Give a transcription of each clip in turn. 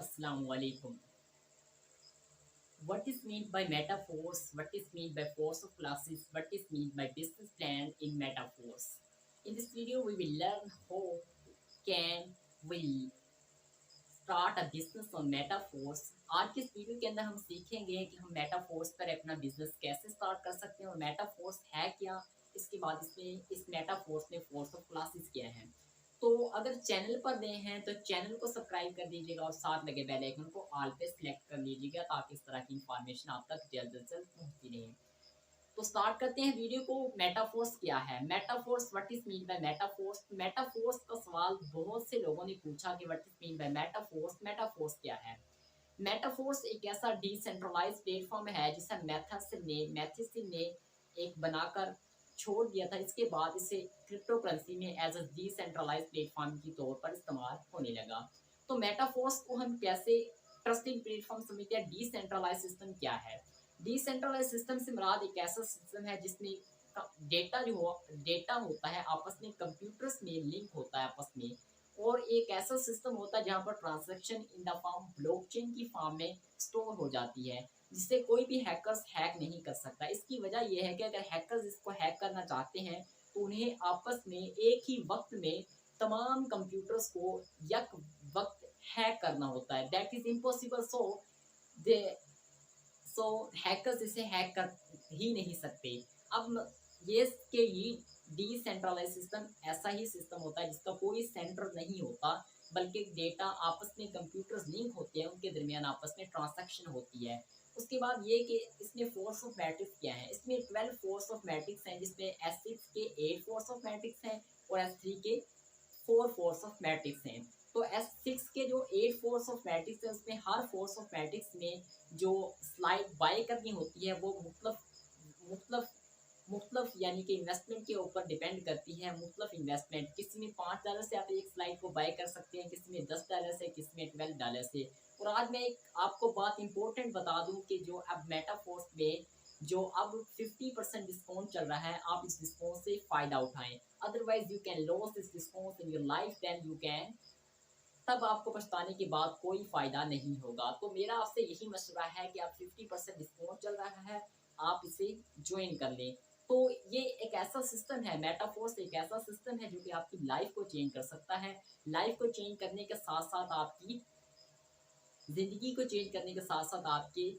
Assalamualaikum. What is meant by metaphors? What is meant by force of classes? What is meant by business plan in metaphors? In this video, we will learn how can we start a business on metaphors. आज के इस video के अंदर हम सीखेंगे कि हम metaphors पर अपना बिजनेस कैसे स्टार्ट कर सकते हैं और मेटाफोर्स है क्या, इसके बाद इसमें इस मेटाफोर्स में फोर्स ऑफ क्लासेस क्या है। तो अगर चैनल पर नए हैं तो चैनल को सब्सक्राइब कर दीजिएगा और साथ लगे बेल आइकन को ऑल पे सिलेक्ट कर लीजिएगा ताकि इस तरह की इंफॉर्मेशन आप तक जल्द से जल्द पहुंचती रहे। तो स्टार्ट करते हैं वीडियो को। मेटाफोर्स क्या है? Metaphors, what is mean by metaphors? Metaphors का सवाल बहुत से लोगों ने पूछा कि what is mean by metaphors, metaphors क्या है? मेटाफोर्स एक ऐसा डिसेंट्रलाइज प्लेटफॉर्म है जिसे मैथेसन ने एक बनाकर छोड़ दिया था। इसके बाद इसे क्रिप्टो करेंसी में एज अ डिसेंट्रलाइज प्लेटफॉर्म के तौर पर इस्तेमाल होने लगा। तो मेटाफोर्स को हम कैसे ट्रस्टिंग प्लेटफॉर्म समझते हैं? डिसेंट्रलाइज सिस्टम क्या है? डिसेंट्रलाइज सिस्टम से मुराद एक ऐसा सिस्टम है जिसमें डेटा होता है आपस में, कंप्यूटर्स में लिंक होता है आपस में, और एक ऐसा सिस्टम होता है जहाँ पर transaction in the form blockchain की फॉर्म में स्टोर हो जाती है, जिसे कोई भी हैकर्स हैक नहीं कर सकता। इसकी वजह यह है कि अगर हैकर्स इसको हैक करना चाहते हैं तो उन्हें आपस में एक ही वक्त में तमाम कंप्यूटर्स को यक वक्त हैक करना होता है। That is impossible. They so hackers इसे हैक कर ही नहीं सकते। अब ये के ही डिसेंट्रलाइज सिस्टम ऐसा ही सिस्टम होता है जिसका कोई सेंटर नहीं होता, बल्कि डेटा आपस में कंप्यूटर्स लिंक होते हैं, उनके दरमियान आपस में ट्रांसैक्शन होती है। उसके बाद ये कि इसमें फोर्स ऑफ मैट्रिक्स क्या है? इसमें 12 फोर्स ऑफ मैट्रिक्स हैं, जिसमें S6 के 8 फोर्स ऑफ मैट्रिक्स हैं और S3 के 4 फोर्स ऑफ मैट्रिक्स हैं। तो S6 के जो 8 फोर्स ऑफ मैट्रिक्स है उसमें हर फोर्स ऑफ मैट्रिक्स में जो स्लाइड बाय करनी होती है वो मुख्तलफ मुख्तलफ यानी कि इन्वेस्टमेंट के ऊपर डिपेंड करती है। मुख्तलफ इन्वेस्टमेंट, किसी में $5 से आप एक स्लाइड को बाय कर सकते हैं, किसी में $10 से, किसी में $12 से। और आज मैं एक आपको बात इंपॉर्टेंट बता दूं कि जो अब मेटाफोर्स में जो अब 50% डिस्काउंट चल रहा है, आप इस डिस्काउंट से फ़ायदा उठाएं। Otherwise you can loss this discount in your life, then you can, तब आपको पछताने के बाद कोई फ़ायदा नहीं होगा। तो मेरा आपसे यही मशवरा है कि आप 50% डिस्काउंट चल रहा है, आप इसे ज्वाइन कर लें। तो ये एक ऐसा सिस्टम है, मेटाफोर्स एक ऐसा सिस्टम है जो कि आपकी लाइफ को चेंज कर सकता है। लाइफ को चेंज करने के साथ साथ आपकी ज़िंदगी को चेंज करने के साथ साथ आपके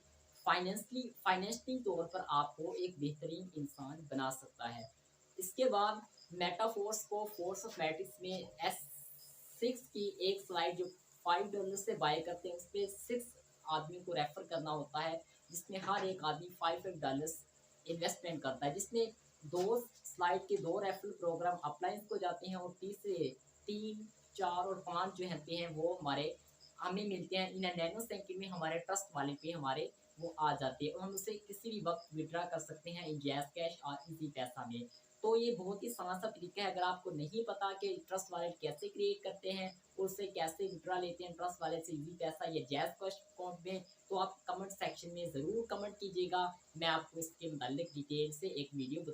फाइनेंशियली तौर पर आपको एक बेहतरीन इंसान बना सकता है। इसके बाद मेटाफोर्स को फोर्स ऑफ मैट्रिक्स में S6 की एक स्लाइड जो $5 से बाय करते हैं, उस पर 6 आदमी को रेफर करना होता है, जिसमें हर एक आदमी $5 इन्वेस्टमेंट करता है, जिसमें दो स्लाइड के दो रेफरल प्रोग्राम अपलाइंस को जाते हैं और तीसरे 3, 4 और 5 जो होते हैं वो हमारे हमें मिलते हैं इन नैनो सेकंड में, हमारे ट्रस्ट वाले पे हमारे वो आ जाते हैं और हम उसे किसी भी वक्त विड्रा कर सकते हैं इन जैज़ कैश और इजी पैसा में। तो ये बहुत ही आसान सा तरीका है। अगर आपको नहीं पता कि ट्रस्ट वॉलेट कैसे क्रिएट करते हैं और उससे कैसे विड्रा लेते हैं ट्रस्ट वॉलेट से इजी पैसा या जैज़ कैश अकाउंट में, तो आप कमेंट सेक्शन में ज़रूर कमेंट कीजिएगा। मैं आपको इसके मुतालिक डिटेल से एक वीडियो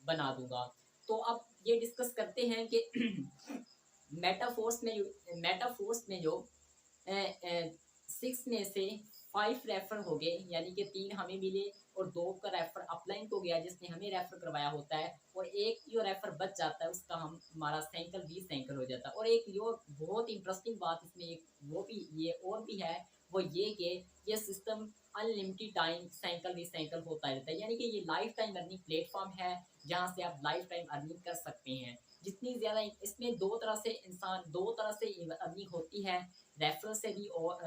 बना दूंगा। तो अब ये डिस्कस करते हैं कि मेटाफोर्स में जो 6 में से 5 रेफर हो गए, यानी कि 3 हमें मिले और 2 का रेफर अपलाइन को गया जिसने हमें रेफर करवाया होता है, और एक जो रेफर बच जाता है उसका हमारा सैंकल 20 सैंकल हो जाता है। और एक जो बहुत इंटरेस्टिंग बात इसमें एक वो भी ये और भी है, वो ये कि ये सिस्टम अनलिमिटेड टाइम सैंकल रिसाइकल होता रहता है, यानी कि ये लाइफ टाइम अर्निंग प्लेटफॉर्म है जहाँ से आप लाइफ टाइम अर्निंग कर सकते हैं। जितनी ज़्यादा इसमें दो तरह से अर्निंग होती है, रेफरल से भी और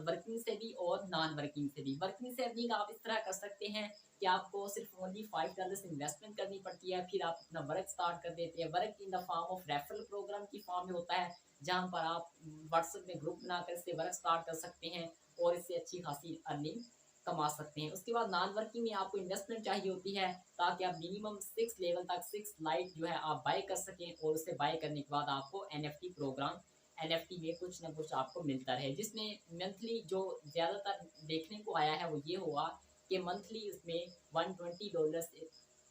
वर्किंग से भी और नॉन वर्किंग से भी। वर्किंग से अर्निंग आप इस तरह कर सकते हैं कि आपको सिर्फ ओनली $5 इन्वेस्टमेंट करनी पड़ती है, फिर आप अपना वर्क स्टार्ट कर देते हैं। Work in the form of referral programme की फॉर्म में होता है, जहाँ पर आप व्हाट्सएप में ग्रुप बनाकर इससे वर्क स्टार्ट कर सकते हैं और इससे अच्छी खासी अर्निंग कमा सकते हैं। उसके बाद नॉन वर्किंग में आपको इन्वेस्टमेंट चाहिए होती है ताकि आप मिनिमम 6 लेवल तक 6 लाइट जो है आप बाय कर सकें, और उसे बाय करने के बाद आपको एनएफटी प्रोग्राम एनएफटी में कुछ ना कुछ आपको मिलता रहे, जिसमें मंथली जो ज़्यादातर देखने को आया है वो ये हुआ कि मंथली उसमें $120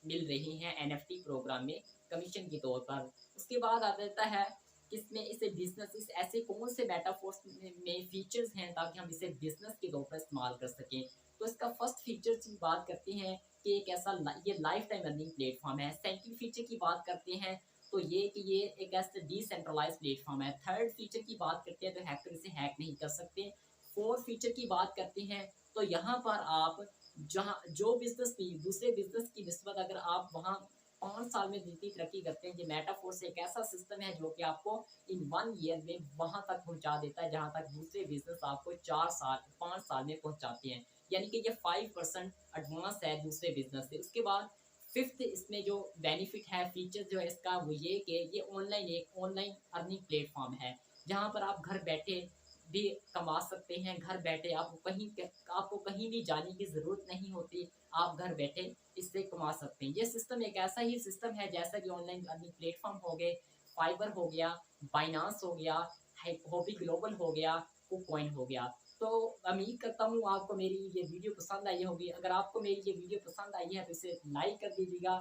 मिल रहे हैं एनएफटी प्रोग्राम में कमीशन के तौर पर। उसके बाद आ जाता है किसमें इसे बिजनेस इस ऐसे कौन से मेटाफोर्स में फीचर्स हैं ताकि हम इसे बिजनेस के तौर पर इस्तेमाल कर सकें। तो इसका फर्स्ट फीचर की बात करते हैं कि एक ऐसा ये लाइफ टाइम अर्निंग प्लेटफॉर्म है। सेकंड फीचर की बात करते हैं तो ये कि ये एक ऐसा डिसेंट्रलाइज प्लेटफॉर्म है। थर्ड फीचर की बात करते हैं तो हैकर इसे हैक नहीं कर सकते। फोर्थ फीचर की बात करते हैं तो यहाँ पर आप जहाँ जो बिजनेस की दूसरे बिजनेस की निस्बत अगर आप वहाँ 5 साल में जितनी तरक्की करते हैं, ये मेटाफोर्स एक ऐसा सिस्टम है जो कि आपको इन 1 ईयर में वहाँ तक पहुँचा देता है जहाँ तक दूसरे बिजनेस आपको 4 साल 5 साल में पहुँचाते हैं। यानी कि ये 5% एडवांस है दूसरे बिजनेस से। उसके बाद फिफ्थ इसमें जो बेनिफिट है फीचर जो है इसका वो ये कि ये एक ऑनलाइन अर्निंग प्लेटफॉर्म है जहाँ पर आप घर बैठे भी कमा सकते हैं। घर बैठे आपको कहीं भी जाने की ज़रूरत नहीं होती। आप घर बैठे इससे कमा सकते हैं। ये सिस्टम एक ऐसा ही सिस्टम है जैसा कि ऑनलाइन अर्निंग प्लेटफॉर्म हो गए, फाइबर हो गया, बाइनांस हो गया, हॉबी ग्लोबल हो गया, कुकॉइन हो गया। तो उम्मीद करता हूँ आपको मेरी ये वीडियो पसंद आई होगी। अगर आपको मेरी ये वीडियो पसंद आई है तो इसे लाइक कर दीजिएगा।